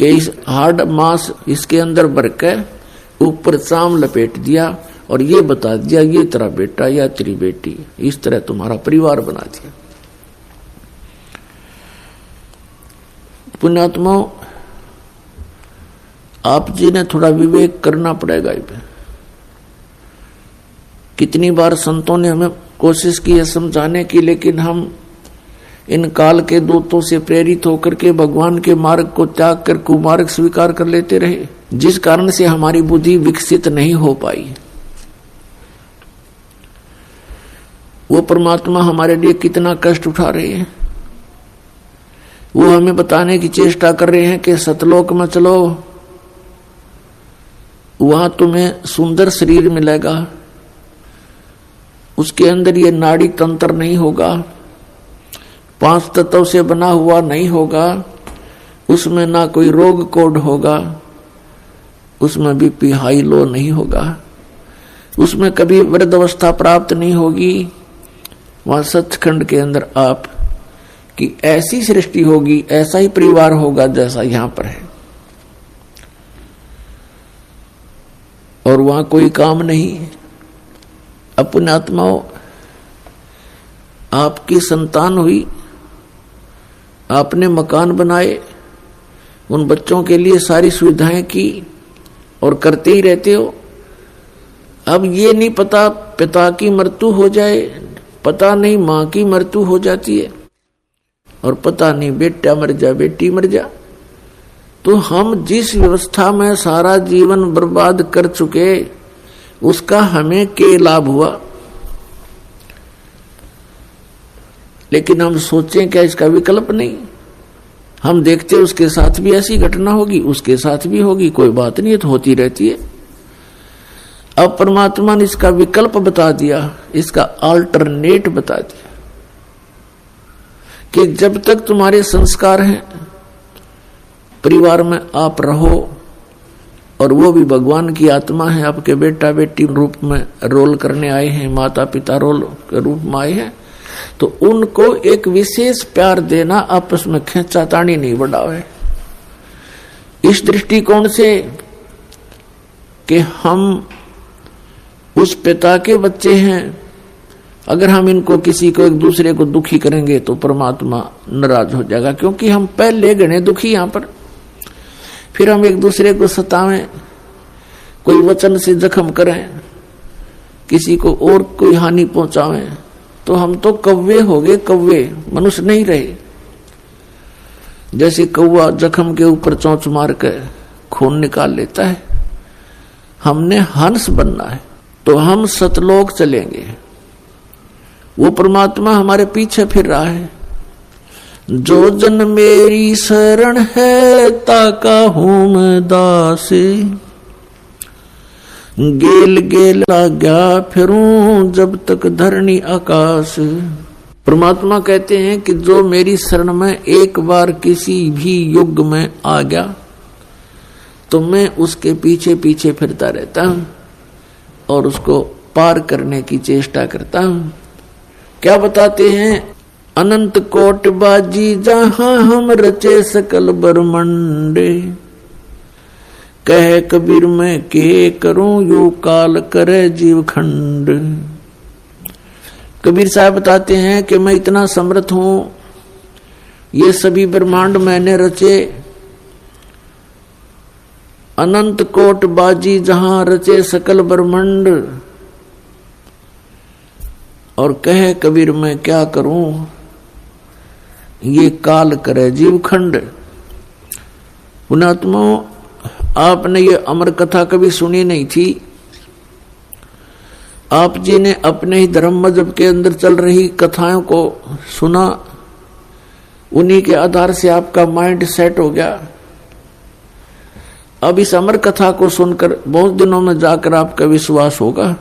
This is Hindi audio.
कि इस हार्ड मांस इसके अंदर भर के ऊपर चाम लपेट दिया और ये बता दिया ये तेरा बेटा या तेरी बेटी, इस तरह तुम्हारा परिवार बना दिया। पुण्यात्मा, आप जी ने थोड़ा विवेक करना पड़ेगा। कितनी बार संतों ने हमें कोशिश की है समझाने की, लेकिन हम इन काल के दूतों से प्रेरित होकर के भगवान के मार्ग को त्याग कर कुमार्ग स्वीकार कर लेते रहे, जिस कारण से हमारी बुद्धि विकसित नहीं हो पाई। वो परमात्मा हमारे लिए कितना कष्ट उठा रहे हैं। वो हमें बताने की चेष्टा कर रहे हैं कि सतलोक में चलो, वहां तुम्हें सुंदर शरीर मिलेगा, उसके अंदर ये नाड़ी तंत्र नहीं होगा, 5 तत्वों से बना हुआ नहीं होगा, उसमें ना कोई रोग कोड होगा, उसमें बीपी हाई लो नहीं होगा, उसमें कभी वृद्धावस्था प्राप्त नहीं होगी। वहां सचखंड के अंदर आप की ऐसी सृष्टि होगी, ऐसा ही परिवार होगा जैसा यहां पर है, और वहां कोई काम नहीं। अपने आत्माओं, आपकी संतान हुई, आपने मकान बनाए, उन बच्चों के लिए सारी सुविधाएं की और करते ही रहते हो। अब ये नहीं पता पिता की मृत्यु हो जाए, पता नहीं माँ की मृत्यु हो जाती है, और पता नहीं बेटा मर जा बेटी मर जा। तो हम जिस व्यवस्था में सारा जीवन बर्बाद कर चुके, उसका हमें क्या लाभ हुआ? लेकिन हम सोचें क्या इसका विकल्प नहीं? हम देखते उसके साथ भी ऐसी घटना होगी, उसके साथ भी होगी, कोई बात नहीं, तो होती रहती है। अब परमात्मा ने इसका विकल्प बता दिया, इसका अल्टरनेट बता दिया कि जब तक तुम्हारे संस्कार हैं, परिवार में आप रहो, और वो भी भगवान की आत्मा है, आपके बेटा बेटी रूप में रोल करने आए हैं, माता पिता रोल के रूप में आए हैं, तो उनको एक विशेष प्यार देना, आपस में खींचातानी नहीं बढ़ावे। इस दृष्टिकोण से कि हम उस पिता के बच्चे हैं, अगर हम इनको किसी को एक दूसरे को दुखी करेंगे तो परमात्मा नाराज हो जाएगा, क्योंकि हम पहले गणे दुखी यहां पर, फिर हम एक दूसरे को सतावें, कोई वचन से जख्म करें, किसी को और कोई हानि पहुंचावें, तो हम तो कौवे हो गए, कौवे, मनुष्य नहीं रहे। जैसे कौवा जख्म के ऊपर चोंच मार के खून निकाल लेता है, हमने हंस बनना है, तो हम सतलोक चलेंगे। वो परमात्मा हमारे पीछे फिर रहा है। जो जन मेरी शरण है, ताका हूं मैं दास, गेल गेल लाग्या फिरूं जब तक धरनी आकाश। परमात्मा कहते हैं कि जो मेरी शरण में एक बार किसी भी युग में आ गया, तो मैं उसके पीछे पीछे फिरता रहता हूं और उसको पार करने की चेष्टा करता हूं। क्या बताते हैं? अनंत कोट बाजी जहां हम रचे सकल ब्रह्मंडे, कह कबीर मैं के करूं यू काल करे जीव खंड। कबीर साहब बताते हैं कि मैं इतना समर्थ हूं, ये सभी ब्रह्मांड मैंने रचे, अनंत कोट बाजी जहां रचे सकल ब्रह्मांड, और कहे कबीर मैं क्या करूं ये काल करे जीव खंड। पुण्यात्माओं, आपने ये अमर कथा कभी सुनी नहीं थी। आप जी ने अपने ही धर्म मजहब के अंदर चल रही कथाओं को सुना, उन्हीं के आधार से आपका माइंड सेट हो गया। अब इस अमर कथा को सुनकर बहुत दिनों में जाकर आपका विश्वास होगा